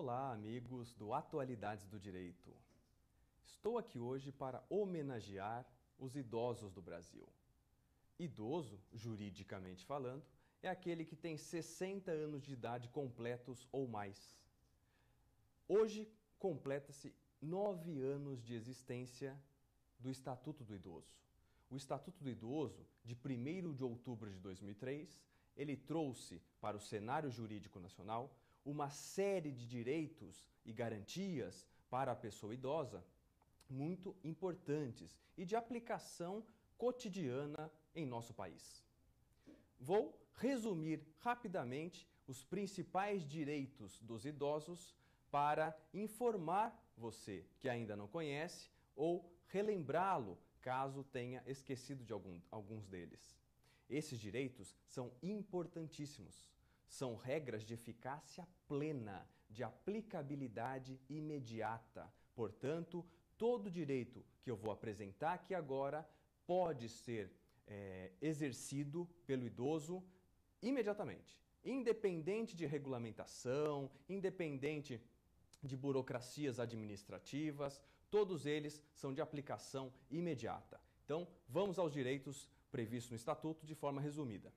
Olá, amigos do Atualidades do Direito. Estou aqui hoje para homenagear os idosos do Brasil. Idoso, juridicamente falando, é aquele que tem 60 anos de idade completos ou mais. Hoje completa-se 9 anos de existência do Estatuto do Idoso. O Estatuto do Idoso, de 1º de outubro de 2003, ele trouxe para o cenário jurídico nacional uma série de direitos e garantias para a pessoa idosa muito importantes e de aplicação cotidiana em nosso país. Vou resumir rapidamente os principais direitos dos idosos para informar você que ainda não conhece ou relembrá-lo caso tenha esquecido de alguns deles. Esses direitos são importantíssimos. São regras de eficácia plena, de aplicabilidade imediata. Portanto, todo direito que eu vou apresentar aqui agora pode ser exercido pelo idoso imediatamente, independente de regulamentação, independente de burocracias administrativas, todos eles são de aplicação imediata. Então, vamos aos direitos previstos no Estatuto de forma resumida.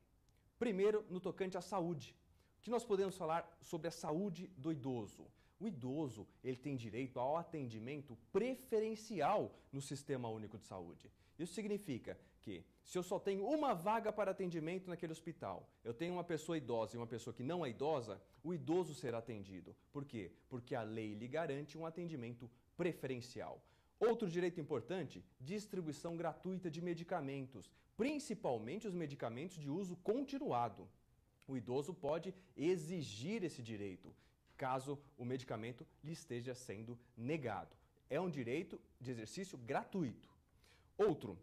Primeiro, no tocante à saúde. O que nós podemos falar sobre a saúde do idoso? O idoso, ele tem direito ao atendimento preferencial no Sistema Único de Saúde. Isso significa que, se eu só tenho uma vaga para atendimento naquele hospital, eu tenho uma pessoa idosa e uma pessoa que não é idosa, o idoso será atendido. Por quê? Porque a lei lhe garante um atendimento preferencial. Outro direito importante, distribuição gratuita de medicamentos, principalmente os medicamentos de uso continuado. O idoso pode exigir esse direito, caso o medicamento lhe esteja sendo negado. É um direito de exercício gratuito. Outro,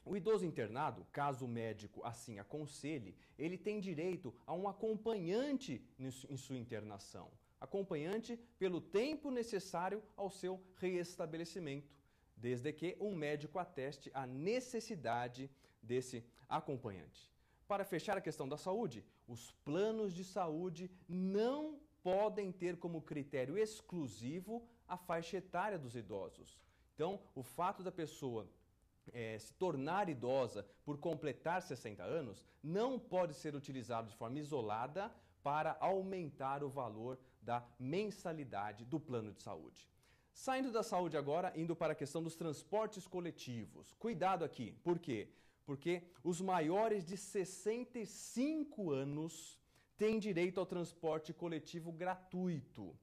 o idoso internado, caso o médico assim aconselhe, ele tem direito a um acompanhante em sua internação. Acompanhante pelo tempo necessário ao seu reestabelecimento, desde que um médico ateste a necessidade desse acompanhante. Para fechar a questão da saúde, os planos de saúde não podem ter como critério exclusivo a faixa etária dos idosos. Então, o fato da pessoa se tornar idosa por completar 60 anos não pode ser utilizado de forma isolada para aumentar o valor da mensalidade do plano de saúde. Saindo da saúde agora, indo para a questão dos transportes coletivos. Cuidado aqui, por quê? Porque os maiores de 65 anos têm direito ao transporte coletivo gratuito.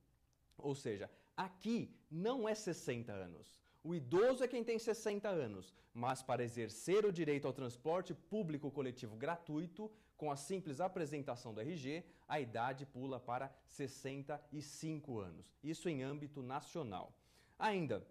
Ou seja, aqui não é 60 anos. O idoso é quem tem 60 anos, mas para exercer o direito ao transporte público coletivo gratuito, com a simples apresentação do RG, a idade pula para 65 anos. Isso em âmbito nacional. Ainda,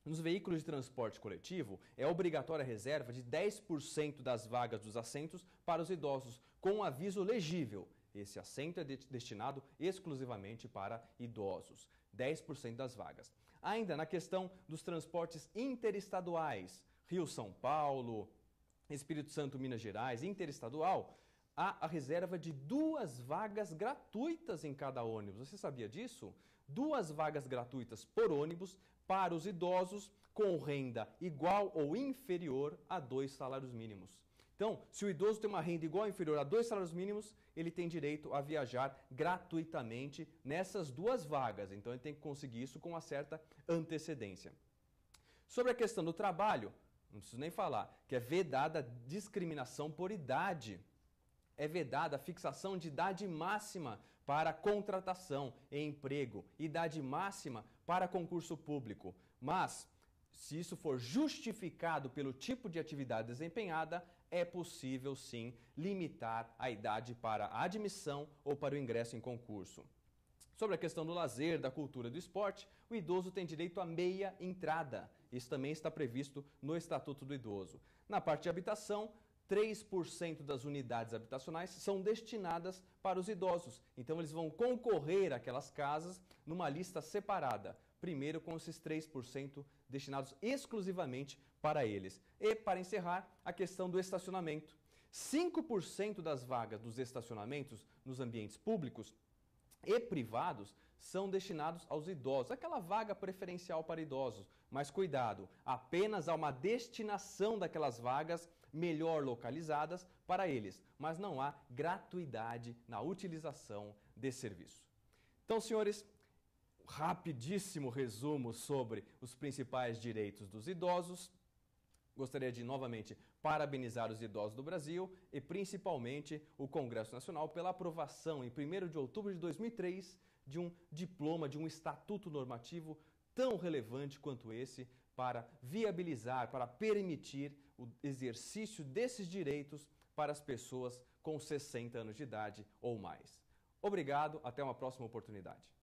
nos veículos de transporte coletivo, é obrigatória a reserva de 10% das vagas dos assentos para os idosos, com aviso legível. Esse assento é destinado exclusivamente para idosos. 10% das vagas. Ainda na questão dos transportes interestaduais, Rio-São Paulo, Espírito Santo, Minas Gerais, interestadual, há a reserva de 2 vagas gratuitas em cada ônibus. Você sabia disso? 2 vagas gratuitas por ônibus para os idosos com renda igual ou inferior a 2 salários mínimos. Então, se o idoso tem uma renda igual ou inferior a 2 salários mínimos, ele tem direito a viajar gratuitamente nessas 2 vagas. Então, ele tem que conseguir isso com uma certa antecedência. Sobre a questão do trabalho, não preciso nem falar, que é vedada a discriminação por idade. É vedada a fixação de idade máxima para contratação em emprego, idade máxima para concurso público. Mas, se isso for justificado pelo tipo de atividade desempenhada, é possível sim limitar a idade para a admissão ou para o ingresso em concurso. Sobre a questão do lazer, da cultura e do esporte, o idoso tem direito a meia entrada. Isso também está previsto no Estatuto do Idoso. Na parte de habitação, 3% das unidades habitacionais são destinadas para os idosos. Então, eles vão concorrer àquelas casas numa lista separada. Primeiro com esses 3% destinados exclusivamente para eles. E, para encerrar, a questão do estacionamento. 5% das vagas dos estacionamentos nos ambientes públicos e privados são destinados aos idosos, aquela vaga preferencial para idosos. Mas cuidado, apenas há uma destinação daquelas vagas melhor localizadas para eles, mas não há gratuidade na utilização desse serviço. Então, senhores, rapidíssimo resumo sobre os principais direitos dos idosos. Gostaria de, novamente, parabenizar os idosos do Brasil e, principalmente, o Congresso Nacional pela aprovação, em 1º de outubro de 2003, de um diploma, de um estatuto normativo tão relevante quanto esse para viabilizar, para permitir o exercício desses direitos para as pessoas com 60 anos de idade ou mais. Obrigado, até uma próxima oportunidade.